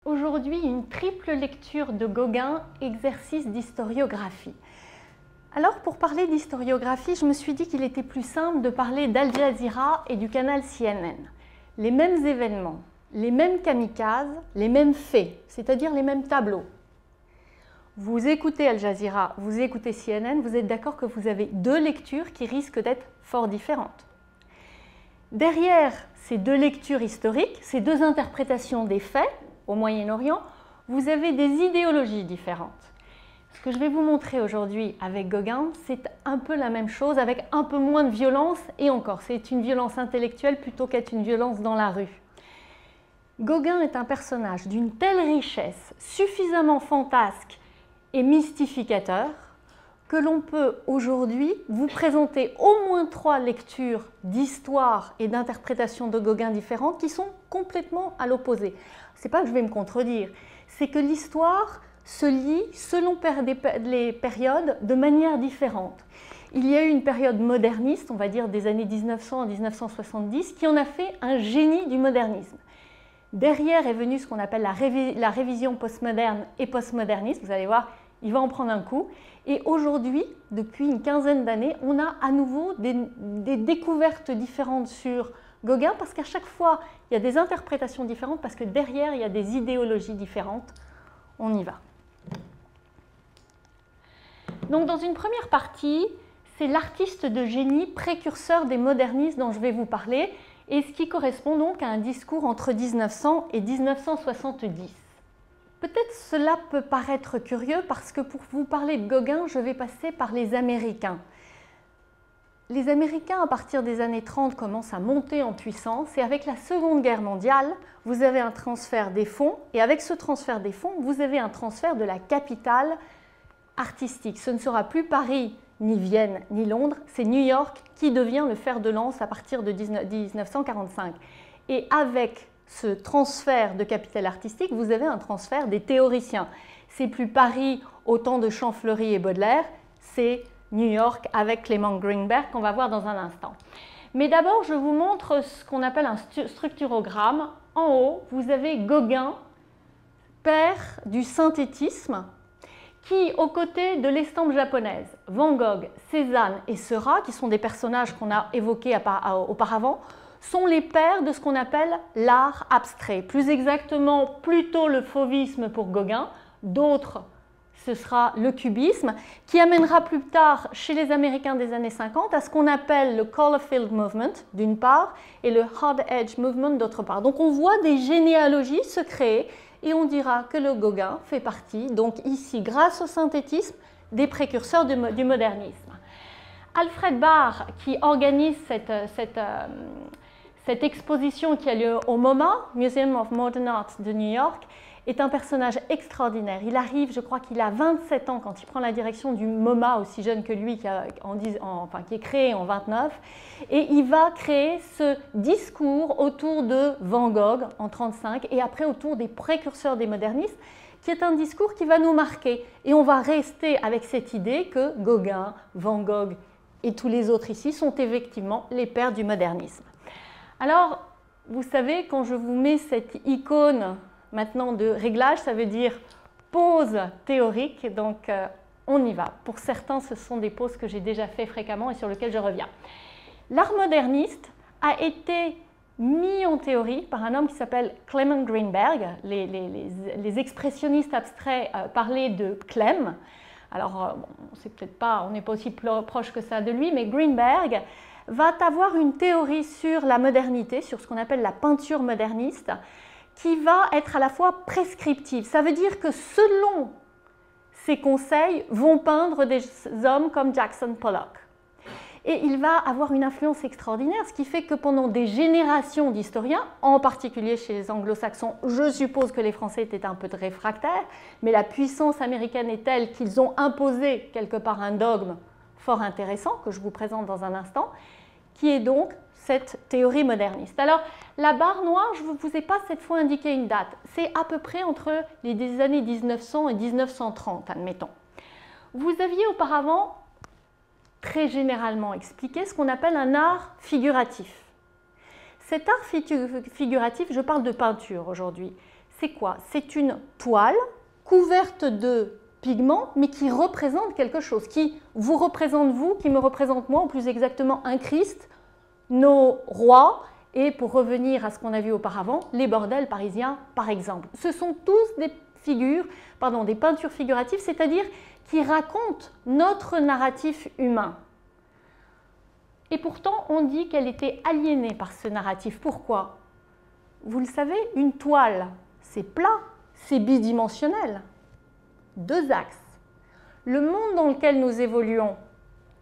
Aujourd'hui, une triple lecture de Gauguin, exercice d'historiographie. Alors, pour parler d'historiographie, je me suis dit qu'il était plus simple de parler d'Al Jazeera et du canal CNN. Les mêmes événements, les mêmes kamikazes, les mêmes faits, c'est-à-dire les mêmes tableaux. Vous écoutez Al Jazeera, vous écoutez CNN, vous êtes d'accord que vous avez deux lectures qui risquent d'être fort différentes. Derrière ces deux lectures historiques, ces deux interprétations des faits au Moyen-Orient, vous avez des idéologies différentes. Ce que je vais vous montrer aujourd'hui avec Gauguin, c'est un peu la même chose avec un peu moins de violence, et encore, c'est une violence intellectuelle plutôt qu'être une violence dans la rue. Gauguin est un personnage d'une telle richesse, suffisamment fantasque et mystificateur, que l'on peut aujourd'hui vous présenter au moins 3 lectures d'histoire et d'interprétation de Gauguin différentes qui sont complètement à l'opposé. C'est pas que je vais me contredire, c'est que l'histoire se lit selon les périodes de manière différente. Il y a eu une période moderniste, on va dire des années 1900 à 1970, qui en a fait un génie du modernisme. Derrière est venue ce qu'on appelle la révision postmoderne et postmoderniste, vous allez voir, il va en prendre un coup. Et aujourd'hui, depuis une quinzaine d'années, on a à nouveau des découvertes différentes sur Gauguin, parce qu'à chaque fois, il y a des interprétations différentes, parce que derrière, il y a des idéologies différentes. On y va. Donc, dans une première partie, c'est l'artiste de génie précurseur des modernistes dont je vais vous parler, et ce qui correspond donc à un discours entre 1900 et 1970. Peut-être cela peut paraître curieux parce que pour vous parler de Gauguin, je vais passer par les Américains. Les Américains, à partir des années 30, commencent à monter en puissance et avec la Seconde Guerre mondiale, vous avez un transfert des fonds et avec ce transfert des fonds, vous avez un transfert de la capitale artistique. Ce ne sera plus Paris, ni Vienne, ni Londres, c'est New York qui devient le fer de lance à partir de 1945. Et avec ce transfert de capital artistique, vous avez un transfert des théoriciens. C'est plus Paris au temps de Champfleury et Baudelaire, c'est New York avec Clement Greenberg qu'on va voir dans un instant. Mais d'abord, je vous montre ce qu'on appelle un structurogramme. En haut, vous avez Gauguin, père du synthétisme, qui, aux côtés de l'estampe japonaise, Van Gogh, Cézanne et Seurat, qui sont des personnages qu'on a évoqués auparavant, sont les pères de ce qu'on appelle l'art abstrait. Plus exactement, plutôt le fauvisme pour Gauguin, d'autres, ce sera le cubisme, qui amènera plus tard chez les Américains des années 50 à ce qu'on appelle le color-filled movement, d'une part, et le hard edge movement, d'autre part. Donc on voit des généalogies se créer et on dira que le Gauguin fait partie, donc ici, grâce au synthétisme, des précurseurs du modernisme. Alfred Barr, qui organise cette exposition qui a lieu au MoMA, Museum of Modern Art de New York, est un personnage extraordinaire. Il arrive, je crois qu'il a 27 ans quand il prend la direction du MoMA, aussi jeune que lui, qui est créé en 29, et il va créer ce discours autour de Van Gogh en 35 et après autour des précurseurs des modernistes, qui est un discours qui va nous marquer. Et on va rester avec cette idée que Gauguin, Van Gogh et tous les autres ici sont effectivement les pères du modernisme. Alors, vous savez, quand je vous mets cette icône maintenant de réglage, ça veut dire pause théorique, donc on y va. Pour certains, ce sont des pauses que j'ai déjà fait fréquemment et sur lesquelles je reviens. L'art moderniste a été mis en théorie par un homme qui s'appelle Clement Greenberg. Les expressionnistes abstraits parlaient de Clem. Alors, on n'est pas aussi proche que ça de lui, mais Greenberg va avoir une théorie sur la modernité, sur ce qu'on appelle la peinture moderniste, qui va être à la fois prescriptive. Ça veut dire que selon ses conseils, vont peindre des hommes comme Jackson Pollock. Et il va avoir une influence extraordinaire, ce qui fait que pendant des générations d'historiens, en particulier chez les anglo-saxons, je suppose que les Français étaient un peu réfractaires, mais la puissance américaine est telle qu'ils ont imposé quelque part un dogme fort intéressant, que je vous présente dans un instant, qui est donc cette théorie moderniste. Alors, la barre noire, je ne vous ai pas cette fois indiqué une date. C'est à peu près entre les années 1900 et 1930, admettons. Vous aviez auparavant, très généralement expliqué, ce qu'on appelle un art figuratif. Cet art figuratif, je parle de peinture aujourd'hui, c'est quoi? C'est une toile couverte de pigments, mais qui représente quelque chose, qui vous représente vous, qui me représente moi, ou plus exactement un Christ, nos rois, et pour revenir à ce qu'on a vu auparavant, les bordels parisiens, par exemple. Ce sont tous des des peintures figuratives, c'est-à-dire qui racontent notre narratif humain. Et pourtant, on dit qu'elle était aliénée par ce narratif. Pourquoi? Vous le savez, une toile, c'est plat, c'est bidimensionnel. Deux axes. Le monde dans lequel nous évoluons,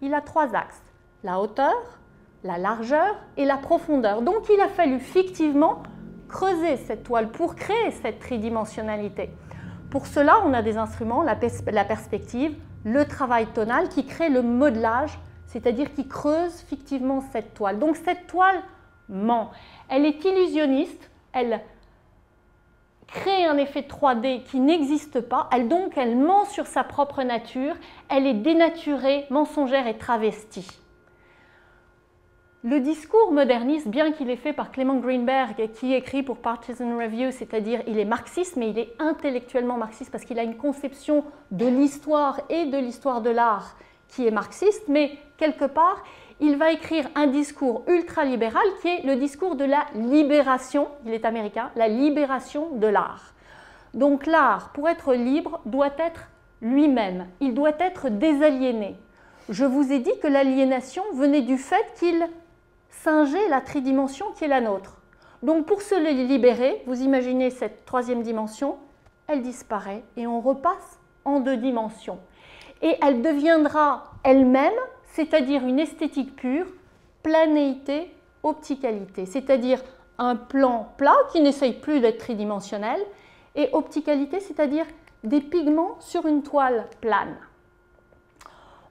il a trois axes. La hauteur, la largeur et la profondeur. Donc il a fallu fictivement creuser cette toile pour créer cette tridimensionnalité. Pour cela, on a des instruments, la perspective, le travail tonal qui crée le modelage, c'est-à-dire qui creuse fictivement cette toile. Donc cette toile ment. Elle est illusionniste, elle crée un effet 3D qui n'existe pas, donc elle ment sur sa propre nature, elle est dénaturée, mensongère et travestie. Le discours moderniste, bien qu'il est fait par Clement Greenberg, qui écrit pour Partisan Review, c'est-à-dire il est marxiste, mais il est intellectuellement marxiste parce qu'il a une conception de l'histoire et de l'histoire de l'art qui est marxiste, mais quelque part, il va écrire un discours ultralibéral qui est le discours de la libération, il est américain, la libération de l'art. Donc l'art, pour être libre, doit être lui-même, il doit être désaliéné. Je vous ai dit que l'aliénation venait du fait qu'il singeait la tridimension qui est la nôtre. Donc pour se libérer, vous imaginez cette troisième dimension, elle disparaît et on repasse en deux dimensions. Et elle deviendra elle-même, c'est-à-dire une esthétique pure, planéité, opticalité, c'est-à-dire un plan plat qui n'essaye plus d'être tridimensionnel, et opticalité, c'est-à-dire des pigments sur une toile plane.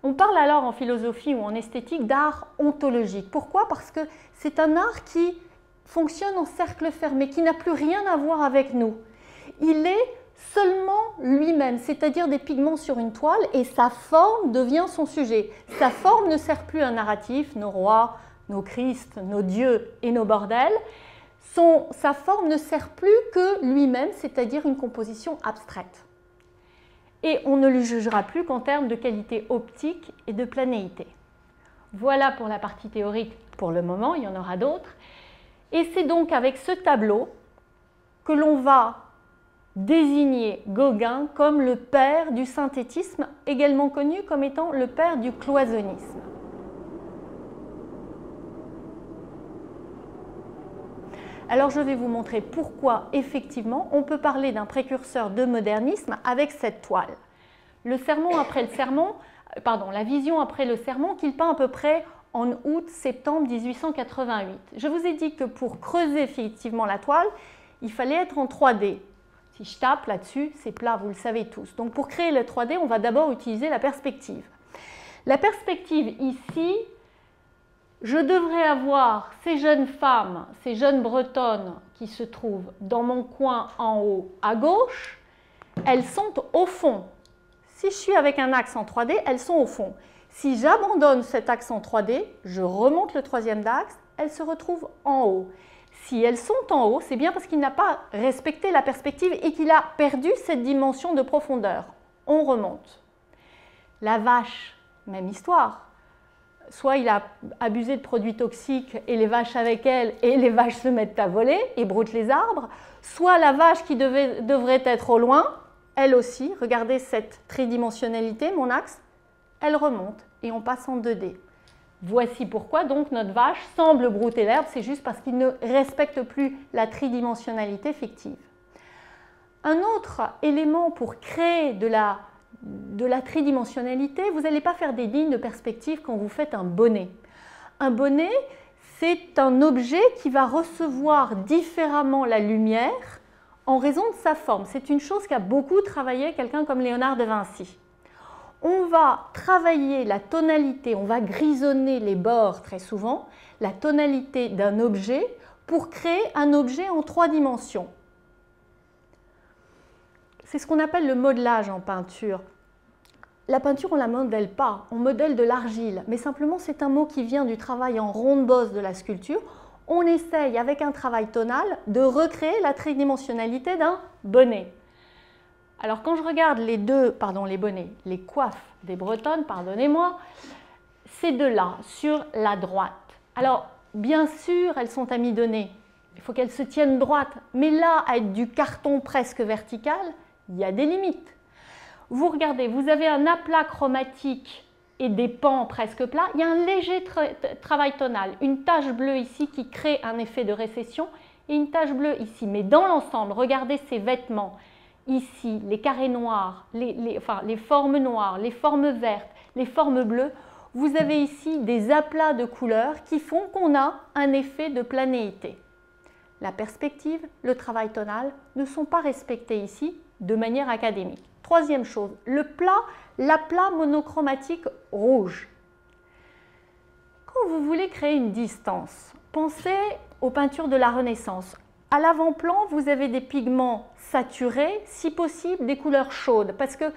On parle alors en philosophie ou en esthétique d'art ontologique. Pourquoi? Parce que c'est un art qui fonctionne en cercle fermé, qui n'a plus rien à voir avec nous. Il est seulement lui-même, c'est-à-dire des pigments sur une toile, et sa forme devient son sujet. Sa forme ne sert plus à un narratif, nos rois, nos Christ, nos dieux et nos bordels. Sa forme ne sert plus que lui-même, c'est-à-dire une composition abstraite. Et on ne le jugera plus qu'en termes de qualité optique et de planéité. Voilà pour la partie théorique pour le moment, il y en aura d'autres. Et c'est donc avec ce tableau que l'on va désigner Gauguin comme le père du synthétisme, également connu comme étant le père du cloisonnisme. Alors je vais vous montrer pourquoi effectivement on peut parler d'un précurseur de modernisme avec cette toile. Le sermon après le sermon, la vision après le sermon qu'il peint à peu près en août-septembre 1888. Je vous ai dit que pour creuser effectivement la toile, il fallait être en 3D. Si je tape là-dessus, c'est plat, vous le savez tous. Donc pour créer le 3D, on va d'abord utiliser la perspective. La perspective ici, je devrais avoir ces jeunes femmes, ces jeunes bretonnes qui se trouvent dans mon coin en haut à gauche, elles sont au fond. Si je suis avec un axe en 3D, elles sont au fond. Si j'abandonne cet axe en 3D, je remonte le troisième axe, elles se retrouvent en haut. Si elles sont en haut, c'est bien parce qu'il n'a pas respecté la perspective et qu'il a perdu cette dimension de profondeur. On remonte. La vache, même histoire. Soit il a abusé de produits toxiques et les vaches avec elle, et les vaches se mettent à voler et broutent les arbres. Soit la vache qui devrait être au loin, elle aussi, regardez cette tridimensionnalité, mon axe, elle remonte et on passe en 2D. Voici pourquoi donc notre vache semble brouter l'herbe, c'est juste parce qu'il ne respecte plus la tridimensionnalité fictive. Un autre élément pour créer de la tridimensionnalité, vous n'allez pas faire des lignes de perspective quand vous faites un bonnet. Un bonnet, c'est un objet qui va recevoir différemment la lumière en raison de sa forme. C'est une chose qu'a beaucoup travaillé quelqu'un comme Léonard de Vinci. on va travailler la tonalité, on va grisonner les bords très souvent, la tonalité d'un objet pour créer un objet en 3 dimensions. C'est ce qu'on appelle le modelage en peinture. La peinture, on ne la modèle pas, on modèle de l'argile, mais simplement c'est un mot qui vient du travail en ronde-bosse de la sculpture. On essaye avec un travail tonal de recréer la tridimensionnalité d'un bonnet. Alors quand je regarde les coiffes des Bretonnes, pardonnez-moi, ces deux-là sur la droite. Alors bien sûr, elles sont amidonnées, il faut qu'elles se tiennent droites, mais là, à être du carton presque vertical, il y a des limites. Vous regardez, vous avez un aplat chromatique et des pans presque plats, il y a un léger travail tonal, une tache bleue ici qui crée un effet de récession et une tache bleue ici. Mais dans l'ensemble, regardez ces vêtements. Ici, les carrés noirs, les formes noires, les formes vertes, les formes bleues, vous avez ici des aplats de couleurs qui font qu'on a un effet de planéité. La perspective, le travail tonal ne sont pas respectés ici de manière académique. Troisième chose, l'aplat monochromatique rouge. Quand vous voulez créer une distance, pensez aux peintures de la Renaissance. À l'avant-plan, vous avez des pigments saturés, si possible des couleurs chaudes, parce que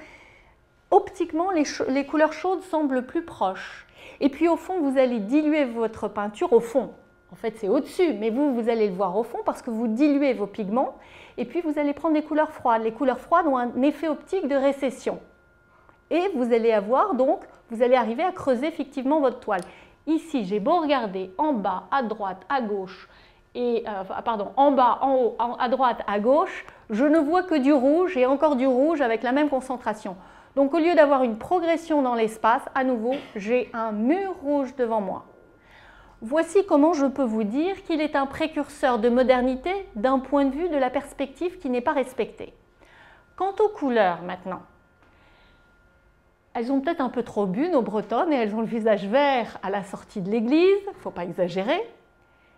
optiquement, les couleurs chaudes semblent plus proches. Et puis au fond, vous allez diluer votre peinture au fond. En fait, c'est au-dessus, mais vous allez le voir au fond parce que vous diluez vos pigments et puis vous allez prendre des couleurs froides. Les couleurs froides ont un effet optique de récession. Et vous allez avoir donc, vous allez arriver à creuser effectivement votre toile. Ici, j'ai beau regarder en bas, à droite, à gauche, en bas, en haut, à droite, à gauche, je ne vois que du rouge et encore du rouge avec la même concentration. Donc au lieu d'avoir une progression dans l'espace, à nouveau, j'ai un mur rouge devant moi. Voici comment je peux vous dire qu'il est un précurseur de modernité d'un point de vue de la perspective qui n'est pas respectée. Quant aux couleurs maintenant, elles ont peut-être un peu trop bu, nos Bretonnes, et elles ont le visage vert à la sortie de l'église, il ne faut pas exagérer.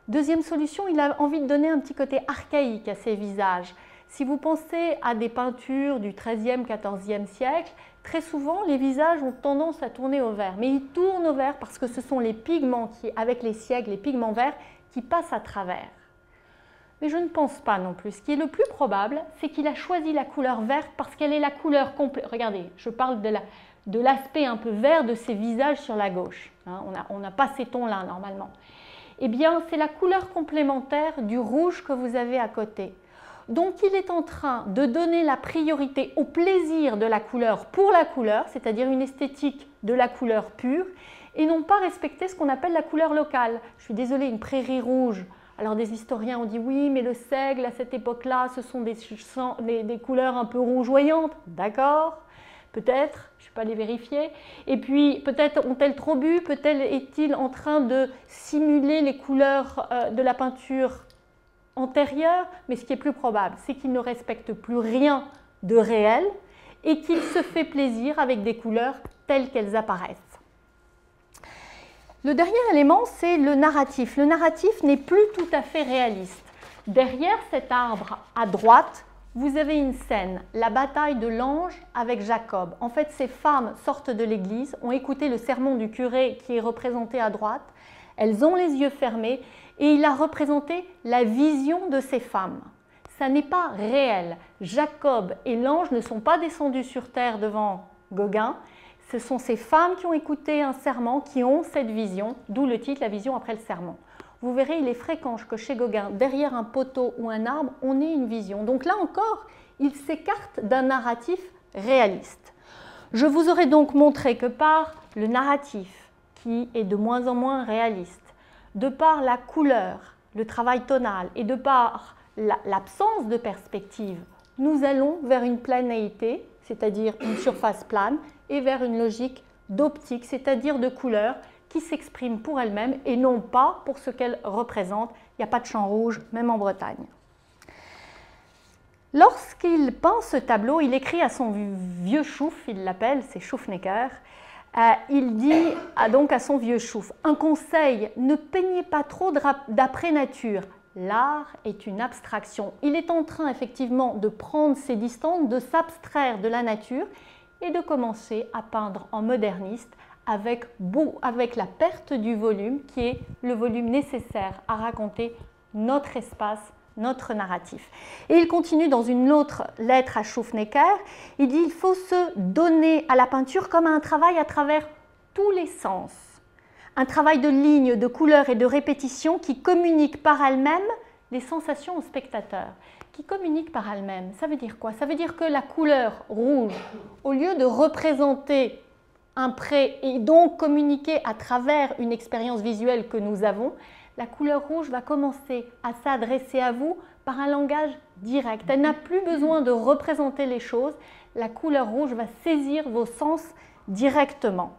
Deuxième solution, il a envie de donner un petit côté archaïque à ces visages. Si vous pensez à des peintures du XIIIe, XIVe siècle, très souvent les visages ont tendance à tourner au vert. Mais ils tournent au vert parce que ce sont les pigments qui, avec les siècles, les pigments verts, qui passent à travers. Mais je ne pense pas non plus. Ce qui est le plus probable, c'est qu'il a choisi la couleur verte parce qu'elle est la couleur complète. Regardez, je parle de l'aspect un peu vert de ces visages sur la gauche. Hein, on n'a pas ces tons-là normalement. Eh bien, c'est la couleur complémentaire du rouge que vous avez à côté. Donc, il est en train de donner la priorité au plaisir de la couleur pour la couleur, c'est-à-dire une esthétique de la couleur pure, et non pas respecter ce qu'on appelle la couleur locale. Je suis désolée, une prairie rouge. Alors, des historiens ont dit oui, mais le seigle, à cette époque-là, ce sont des couleurs un peu rougeoyantes. D'accord, peut-être, je ne suis pas allée vérifier. Et puis, peut-être ont-elles trop bu, peut-être est-il en train de simuler les couleurs de la peinture antérieure, mais ce qui est plus probable, c'est qu'il ne respecte plus rien de réel et qu'il se fait plaisir avec des couleurs telles qu'elles apparaissent. Le dernier élément, c'est le narratif. Le narratif n'est plus tout à fait réaliste. Derrière cet arbre à droite, vous avez une scène, la bataille de l'ange avec Jacob. En fait, ces femmes sortent de l'église, ont écouté le sermon du curé qui est représenté à droite, elles ont les yeux fermés et il a représenté la vision de ces femmes. Ça n'est pas réel. Jacob et l'ange ne sont pas descendus sur terre devant Gauguin. Ce sont ces femmes qui ont écouté un serment, qui ont cette vision, d'où le titre, la vision après le serment. Vous verrez, il est fréquent que chez Gauguin, derrière un poteau ou un arbre, on ait une vision. Donc là encore, il s'écarte d'un narratif réaliste. Je vous aurais donc montré que par le narratif, qui est de moins en moins réaliste, de par la couleur, le travail tonal et de par l'absence de perspective, nous allons vers une planéité, c'est-à-dire une surface plane, et vers une logique d'optique, c'est-à-dire de couleur qui s'exprime pour elle-même et non pas pour ce qu'elle représente. Il n'y a pas de champ rouge, même en Bretagne. Lorsqu'il peint ce tableau, il écrit à son vieux chouf, il l'appelle, c'est Schoufnecker, il dit donc à son vieux chouf, un conseil, ne peignez pas trop d'après nature. L'art est une abstraction. Il est en train effectivement de prendre ses distances, de s'abstraire de la nature. et de commencer à peindre en moderniste avec la perte du volume qui est le volume nécessaire à raconter notre espace, notre narratif. Et il continue dans une autre lettre à Schufnecker, il dit il faut se donner à la peinture comme à un travail à travers tous les sens. Un travail de lignes, de couleurs et de répétitions qui communique par elle-même des sensations au spectateur. Qui communique par elle-même, ça veut dire quoi? Ça veut dire que la couleur rouge, au lieu de représenter un pré et donc communiquer à travers une expérience visuelle que nous avons, la couleur rouge va commencer à s'adresser à vous par un langage direct. Elle n'a plus besoin de représenter les choses, la couleur rouge va saisir vos sens directement.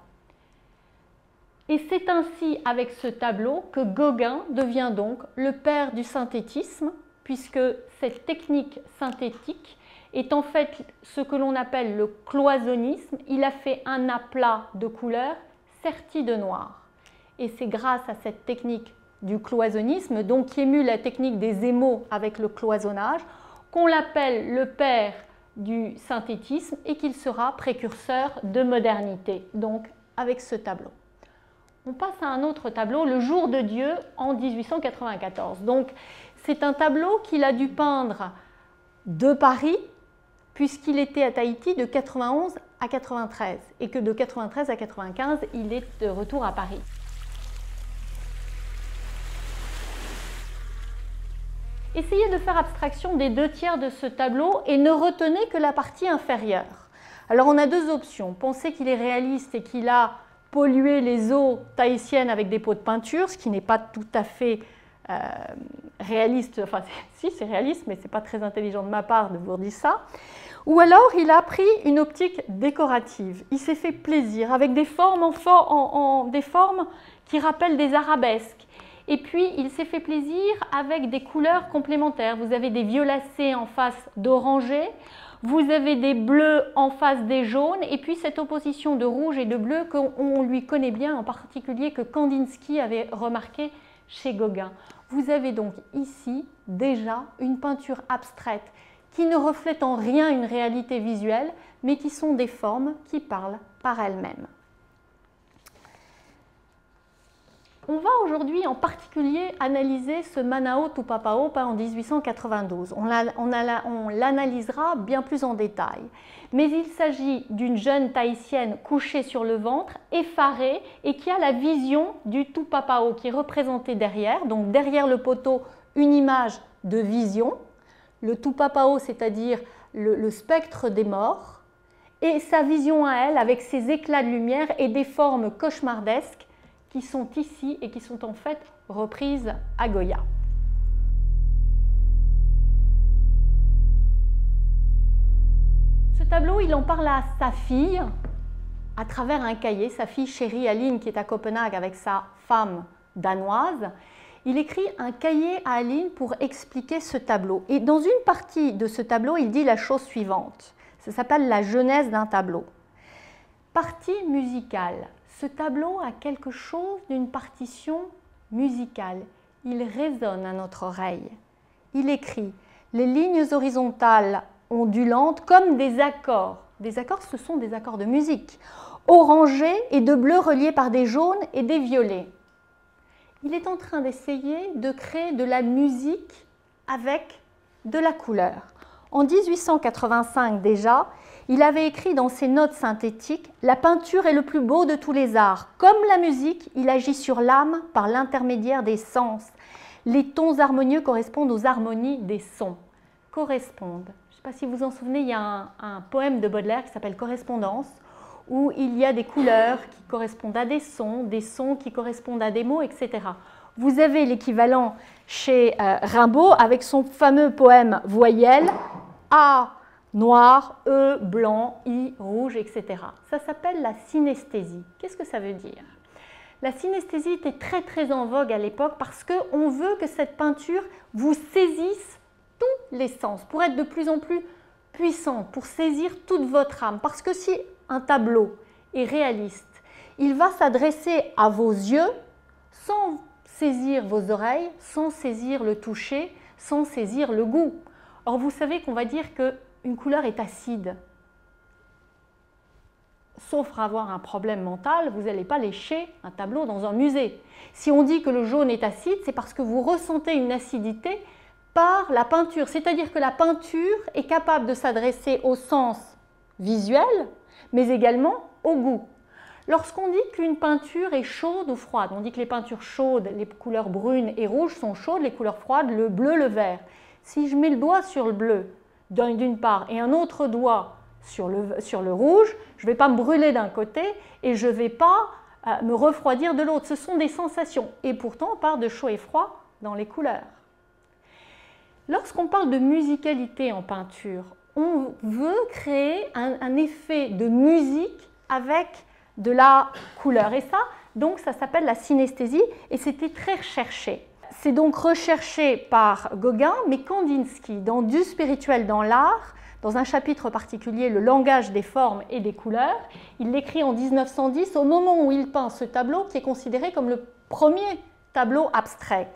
Et c'est ainsi avec ce tableau que Gauguin devient donc le père du synthétisme, puisque cette technique synthétique est en fait ce que l'on appelle le cloisonnisme. Il a fait un aplat de couleurs serti de noir. Et c'est grâce à cette technique du cloisonnisme, donc qui émule la technique des émaux avec le cloisonnage, qu'on l'appelle le père du synthétisme et qu'il sera précurseur de modernité, donc avec ce tableau. On passe à un autre tableau, Le Jour de Dieu, en 1894. Donc, c'est un tableau qu'il a dû peindre de Paris, puisqu'il était à Tahiti de 91 à 93, et que de 93 à 95, il est de retour à Paris. Essayez de faire abstraction des 2/3 de ce tableau et ne retenez que la partie inférieure. Alors, on a deux options. Pensez qu'il est réaliste et qu'il a pollué les eaux tahitiennes avec des pots de peinture, ce qui n'est pas tout à fait réaliste, enfin si c'est réaliste, mais ce n'est pas très intelligent de ma part de vous dire ça. Ou alors il a pris une optique décorative, il s'est fait plaisir avec des formes, des formes qui rappellent des arabesques. Et puis il s'est fait plaisir avec des couleurs complémentaires. Vous avez des violacés en face d'orangé, vous avez des bleus en face des jaunes, et puis cette opposition de rouge et de bleu qu'on lui connaît bien, en particulier que Kandinsky avait remarqué chez Gauguin. Vous avez donc ici déjà une peinture abstraite qui ne reflète en rien une réalité visuelle, mais qui sont des formes qui parlent par elles-mêmes. On va aujourd'hui en particulier analyser ce Manao Tupapao peint en 1892. On l'analysera bien plus en détail. Mais il s'agit d'une jeune tahitienne couchée sur le ventre, effarée, et qui a la vision du Tupapao qui est représenté derrière. Donc derrière le poteau, une image de vision. Le Tupapao, c'est-à-dire le spectre des morts. Et sa vision à elle, avec ses éclats de lumière et des formes cauchemardesques, qui sont ici et qui sont en fait reprises à Goya. Ce tableau, il en parle à sa fille à travers un cahier, sa fille chérie Aline qui est à Copenhague avec sa femme danoise. Il écrit un cahier à Aline pour expliquer ce tableau. Et dans une partie de ce tableau, il dit la chose suivante. Ça s'appelle la genèse d'un tableau. Partie musicale. Ce tableau a quelque chose d'une partition musicale. Il résonne à notre oreille. Il écrit « Les lignes horizontales ondulantes comme des accords. » Des accords, ce sont des accords de musique. Orangés et de bleu reliés par des jaunes et des violets. Il est en train d'essayer de créer de la musique avec de la couleur. En 1885 déjà, il avait écrit dans ses notes synthétiques « La peinture est le plus beau de tous les arts. Comme la musique, il agit sur l'âme par l'intermédiaire des sens. Les tons harmonieux correspondent aux harmonies des sons. » Correspondent. Je ne sais pas si vous vous en souvenez, il y a un poème de Baudelaire qui s'appelle « Correspondance » où il y a des couleurs qui correspondent à des sons qui correspondent à des mots, etc. Vous avez l'équivalent chez Rimbaud avec son fameux poème « Voyelles » A noir, E, blanc, I, rouge, etc. Ça s'appelle la synesthésie. Qu'est-ce que ça veut dire? La synesthésie était très en vogue à l'époque parce qu'on veut que cette peinture vous saisisse tous les sens pour être de plus en plus puissante, pour saisir toute votre âme. Parce que si un tableau est réaliste, il va s'adresser à vos yeux sans saisir vos oreilles, sans saisir le toucher, sans saisir le goût. Or, vous savez qu'on va dire qu'une couleur est acide. sauf avoir un problème mental, vous n'allez pas lécher un tableau dans un musée. Si on dit que le jaune est acide, c'est parce que vous ressentez une acidité par la peinture, c'est-à-dire que la peinture est capable de s'adresser au sens visuel, mais également au goût. Lorsqu'on dit qu'une peinture est chaude ou froide, on dit que les peintures chaudes, les couleurs brunes et rouges sont chaudes, les couleurs froides, le bleu, le vert. Si je mets le doigt sur le bleu d'une part et un autre doigt sur le rouge, je ne vais pas me brûler d'un côté et je ne vais pas me refroidir de l'autre. Ce sont des sensations et pourtant on parle de chaud et froid dans les couleurs. Lorsqu'on parle de musicalité en peinture, on veut créer un effet de musique avec de la couleur. Et ça, donc, ça s'appelle la synesthésie et c'était très recherché. C'est donc recherché par Gauguin, mais Kandinsky, dans Du spirituel dans l'art, dans un chapitre particulier, le langage des formes et des couleurs, il l'écrit en 1910, au moment où il peint ce tableau qui est considéré comme le premier tableau abstrait.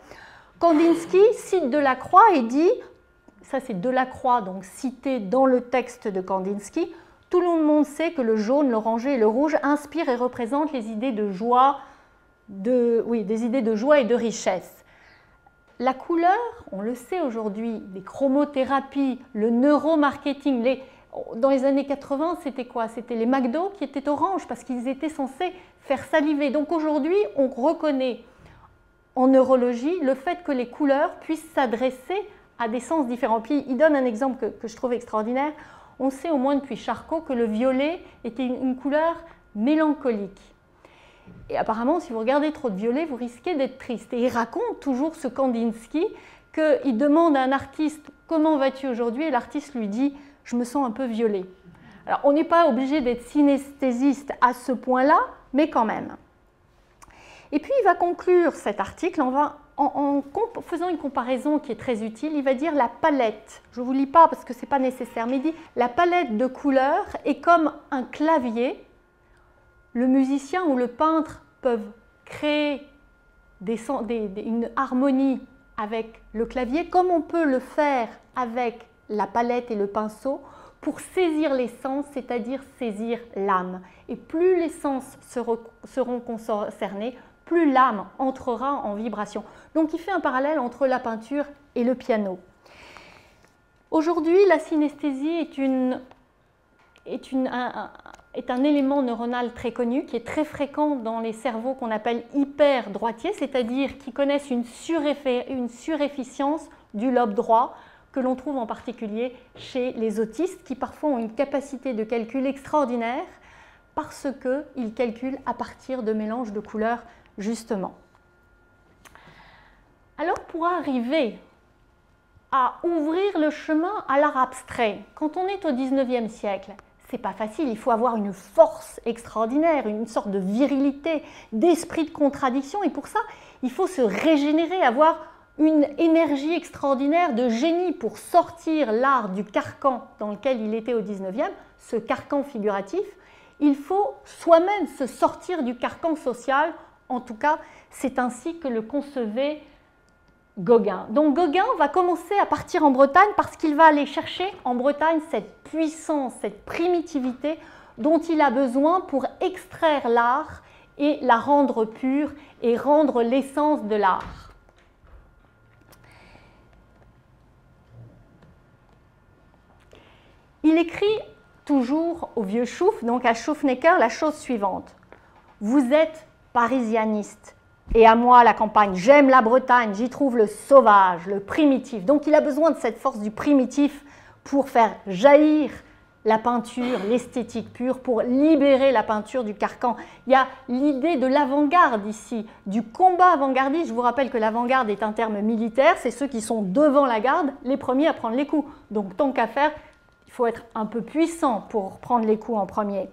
Kandinsky cite Delacroix et dit, ça c'est Delacroix donc cité dans le texte de Kandinsky, tout le monde sait que le jaune, l'oranger et le rouge inspirent et représentent les idées de joie, des idées de joie et de richesse. La couleur, on le sait aujourd'hui, les chromothérapies, le neuromarketing, dans les années 80, c'était quoi? C'était les McDo qui étaient oranges parce qu'ils étaient censés faire saliver. Donc aujourd'hui, on reconnaît en neurologie le fait que les couleurs puissent s'adresser à des sens différents. Puis il donne un exemple que je trouve extraordinaire. On sait au moins depuis Charcot que le violet était une couleur mélancolique. Et apparemment, si vous regardez trop de violet, vous risquez d'être triste. Et il raconte toujours ce Kandinsky qu'il demande à un artiste « Comment vas-tu aujourd'hui ?» et l'artiste lui dit « Je me sens un peu violet ». Alors, on n'est pas obligé d'être synesthésiste à ce point-là, mais quand même. Et puis, il va conclure cet article en faisant une comparaison qui est très utile. Il va dire la palette. Je ne vous lis pas parce que ce n'est pas nécessaire, mais il dit la palette de couleurs est comme un clavier. Le musicien ou le peintre peuvent créer une harmonie avec le clavier, comme on peut le faire avec la palette et le pinceau, pour saisir les sens, c'est-à-dire saisir l'âme. Et plus les sens seront concernés, plus l'âme entrera en vibration. Donc il fait un parallèle entre la peinture et le piano. Aujourd'hui, la synesthésie est un élément neuronal très connu, qui est très fréquent dans les cerveaux qu'on appelle hyper-droitiers, c'est-à-dire qui connaissent une surefficience du lobe droit, que l'on trouve en particulier chez les autistes, qui parfois ont une capacité de calcul extraordinaire, parce qu'ils calculent à partir de mélanges de couleurs, justement. Alors, pour arriver à ouvrir le chemin à l'art abstrait, quand on est au 19e siècle, c'est pas facile, il faut avoir une force extraordinaire, une sorte de virilité, d'esprit de contradiction, et pour ça, il faut se régénérer, avoir une énergie extraordinaire de génie pour sortir l'art du carcan dans lequel il était au 19e, ce carcan figuratif. Il faut soi-même se sortir du carcan social. En tout cas, c'est ainsi que le concevait Gauguin. Donc Gauguin va commencer à partir en Bretagne parce qu'il va aller chercher en Bretagne cette puissance, cette primitivité dont il a besoin pour extraire l'art et la rendre pure et rendre l'essence de l'art. Il écrit toujours au vieux Schouff, donc à Schouffnecker, la chose suivante. Vous êtes parisianiste. Et à moi, la campagne, j'aime la Bretagne, j'y trouve le sauvage, le primitif. Donc il a besoin de cette force du primitif pour faire jaillir la peinture, l'esthétique pure, pour libérer la peinture du carcan. Il y a l'idée de l'avant-garde ici, du combat avant-gardiste. Je vous rappelle que l'avant-garde est un terme militaire, c'est ceux qui sont devant la garde, les premiers à prendre les coups. Donc tant qu'à faire, il faut être un peu puissant pour prendre les coups en premier.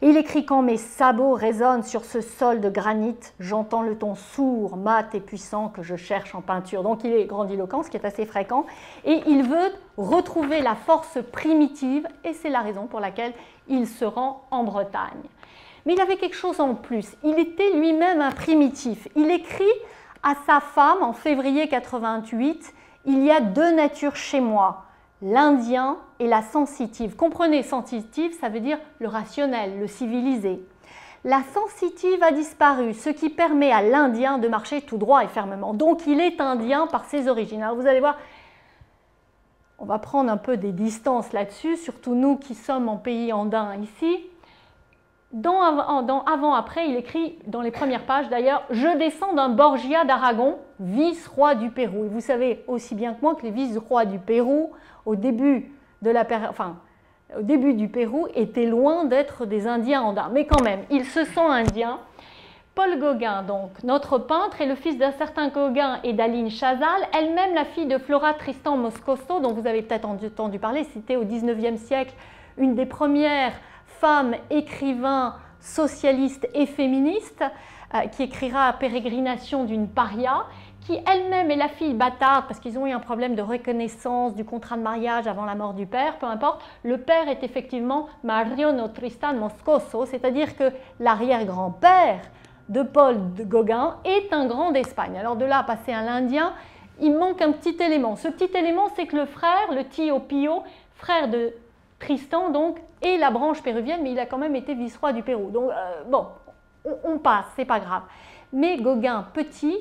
Et il écrit « Quand mes sabots résonnent sur ce sol de granit, j'entends le ton sourd, mat et puissant que je cherche en peinture. » Donc il est grandiloquent, ce qui est assez fréquent. Et il veut retrouver la force primitive et c'est la raison pour laquelle il se rend en Bretagne. Mais il avait quelque chose en plus. Il était lui-même un primitif. Il écrit à sa femme en février 88 « Il y a deux natures chez moi, l'indien et la sensitive. Comprenez, sensitive, ça veut dire le rationnel, le civilisé. La sensitive a disparu, ce qui permet à l'indien de marcher tout droit et fermement. Donc il est indien par ses origines. Alors vous allez voir, on va prendre un peu des distances là-dessus, surtout nous qui sommes en pays andin ici. Avant-après, il écrit dans les premières pages d'ailleurs « Je descends d'un Borgia d'Aragon, vice-roi du Pérou ». Et vous savez aussi bien que moi que les vice-rois du Pérou, au début du Pérou, étaient loin d'être des Indiens andins. Mais quand même, ils se sont indiens. Paul Gauguin, donc, notre peintre, est le fils d'un certain Gauguin et d'Aline Chazal, elle-même la fille de Flora Tristan Moscoso, dont vous avez peut-être entendu parler. C'était au XIXe siècle une des premières femmes écrivains socialistes et féministes qui écrira Pérégrination d'une paria, qui elle-même est la fille bâtarde parce qu'ils ont eu un problème de reconnaissance du contrat de mariage avant la mort du père, peu importe. Le père est effectivement Mariano Tristan Moscoso, c'est-à-dire que l'arrière-grand-père de Paul Gauguin est un grand d'Espagne. Alors de là à passer à l'Indien, il manque un petit élément. Ce petit élément, c'est que le frère, le Tío Pío, frère de Tristan, donc, est la branche péruvienne, mais il a quand même été vice-roi du Pérou. Donc, bon, on passe, c'est pas grave. Mais Gauguin, petit,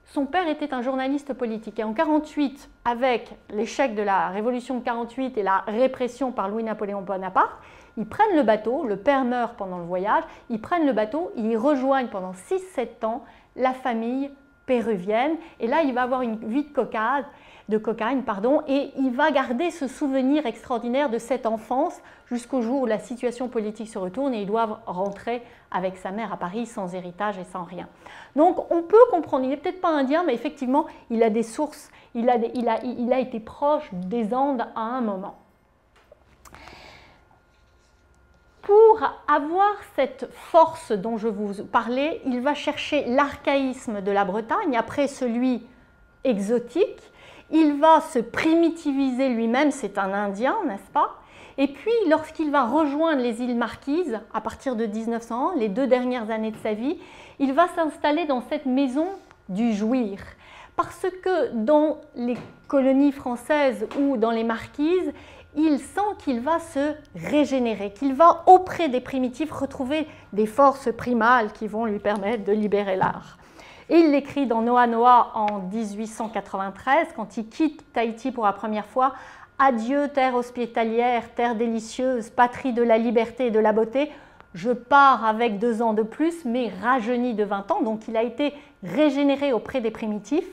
son père était un journaliste politique. Et en 1948, avec l'échec de la révolution de 1948 et la répression par Louis-Napoléon Bonaparte, ils prennent le bateau, le père meurt pendant le voyage, ils prennent le bateau, ils rejoignent pendant 6-7 ans la famille péruvienne. Et là, il va avoir une vie de cocaïne, et il va garder ce souvenir extraordinaire de cette enfance jusqu'au jour où la situation politique se retourne et ils doivent rentrer avec sa mère à Paris sans héritage et sans rien. Donc on peut comprendre, il n'est peut-être pas indien, mais effectivement il a des sources, il a été proche des Andes à un moment. Pour avoir cette force dont je vous parlais, il va chercher l'archaïsme de la Bretagne, après celui exotique. Il va se primitiviser lui-même, c'est un Indien, n'est-ce pas? Et puis, lorsqu'il va rejoindre les îles Marquises, à partir de 1901, les 2 dernières années de sa vie, il va s'installer dans cette maison du Jouir. Parce que dans les colonies françaises ou dans les Marquises, il sent qu'il va se régénérer, qu'il va auprès des primitifs retrouver des forces primales qui vont lui permettre de libérer l'art. Et il l'écrit dans Noa Noa en 1893, quand il quitte Tahiti pour la première fois. « Adieu, terre hospitalière, terre délicieuse, patrie de la liberté et de la beauté. Je pars avec 2 ans de plus, mais rajeuni de 20 ans. » Donc il a été régénéré auprès des primitifs,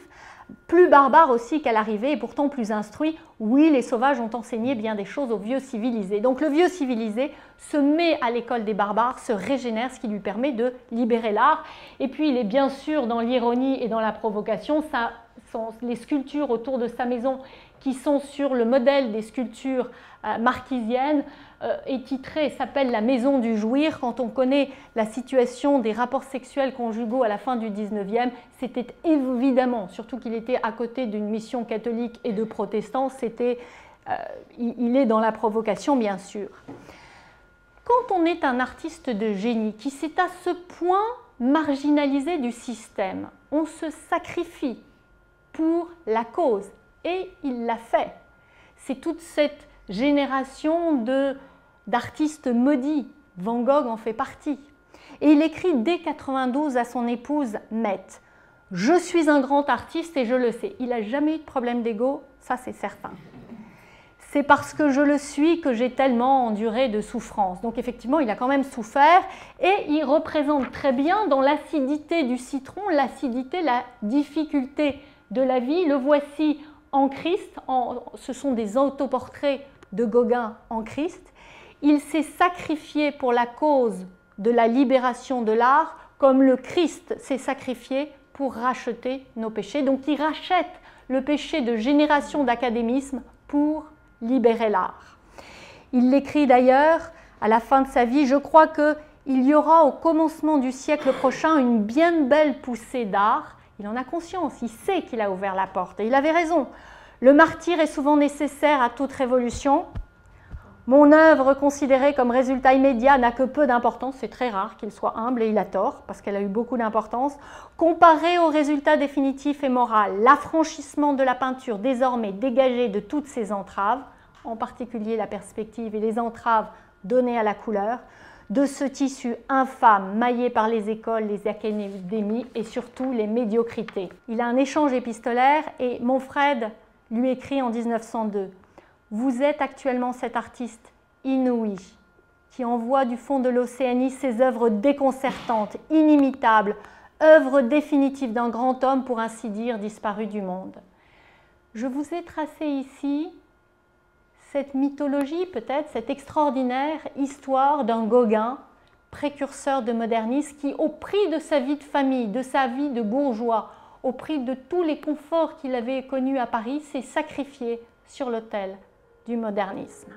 plus barbare aussi qu'à l'arrivée et pourtant plus instruit. Oui, les sauvages ont enseigné bien des choses aux vieux civilisés. Donc le vieux civilisé se met à l'école des barbares, se régénère, ce qui lui permet de libérer l'art. Et puis il est bien sûr dans l'ironie et dans la provocation. Les sculptures autour de sa maison qui sont sur le modèle des sculptures marquisiennes est titrée, s'appelle la Maison du Jouir. Quand on connaît la situation des rapports sexuels conjugaux à la fin du 19e, c'était évidemment, surtout qu'il était à côté d'une mission catholique et de protestants, il est dans la provocation bien sûr. Quand on est un artiste de génie qui s'est à ce point marginalisé du système, on se sacrifie pour la cause. Et il l'a fait. C'est toute cette génération d'artistes maudits. Van Gogh en fait partie. Et il écrit dès 1992 à son épouse Mette « Je suis un grand artiste et je le sais. » Il n'a jamais eu de problème d'ego, ça c'est certain. C'est parce que je le suis que j'ai tellement enduré de souffrance. Donc effectivement, il a quand même souffert et il représente très bien dans l'acidité du citron, l'acidité, la difficulté de la vie. Le voici en Christ, ce sont des autoportraits de Gauguin en Christ. Il s'est sacrifié pour la cause de la libération de l'art, comme le Christ s'est sacrifié pour racheter nos péchés. Donc il rachète le péché de génération d'académisme pour libérer l'art. Il l'écrit d'ailleurs à la fin de sa vie, je crois qu'il y aura au commencement du siècle prochain une bien belle poussée d'art. Il en a conscience, il sait qu'il a ouvert la porte et il avait raison. Le martyre est souvent nécessaire à toute révolution. Mon œuvre considérée comme résultat immédiat n'a que peu d'importance, c'est très rare qu'il soit humble et il a tort parce qu'elle a eu beaucoup d'importance. Comparé au résultat définitif et moral, l'affranchissement de la peinture désormais dégagée de toutes ses entraves, en particulier la perspective et les entraves données à la couleur, de ce tissu infâme maillé par les écoles, les académies et surtout les médiocrités. Il a un échange épistolaire et Monfred lui écrit en 1902 « Vous êtes actuellement cet artiste inouï qui envoie du fond de l'Océanie ses œuvres déconcertantes, inimitables, œuvres définitives d'un grand homme pour ainsi dire disparu du monde. » Je vous ai tracé ici cette mythologie, peut-être, cette extraordinaire histoire d'un Gauguin, précurseur de modernisme, qui, au prix de sa vie de famille, de sa vie de bourgeois, au prix de tous les conforts qu'il avait connus à Paris, s'est sacrifié sur l'autel du modernisme.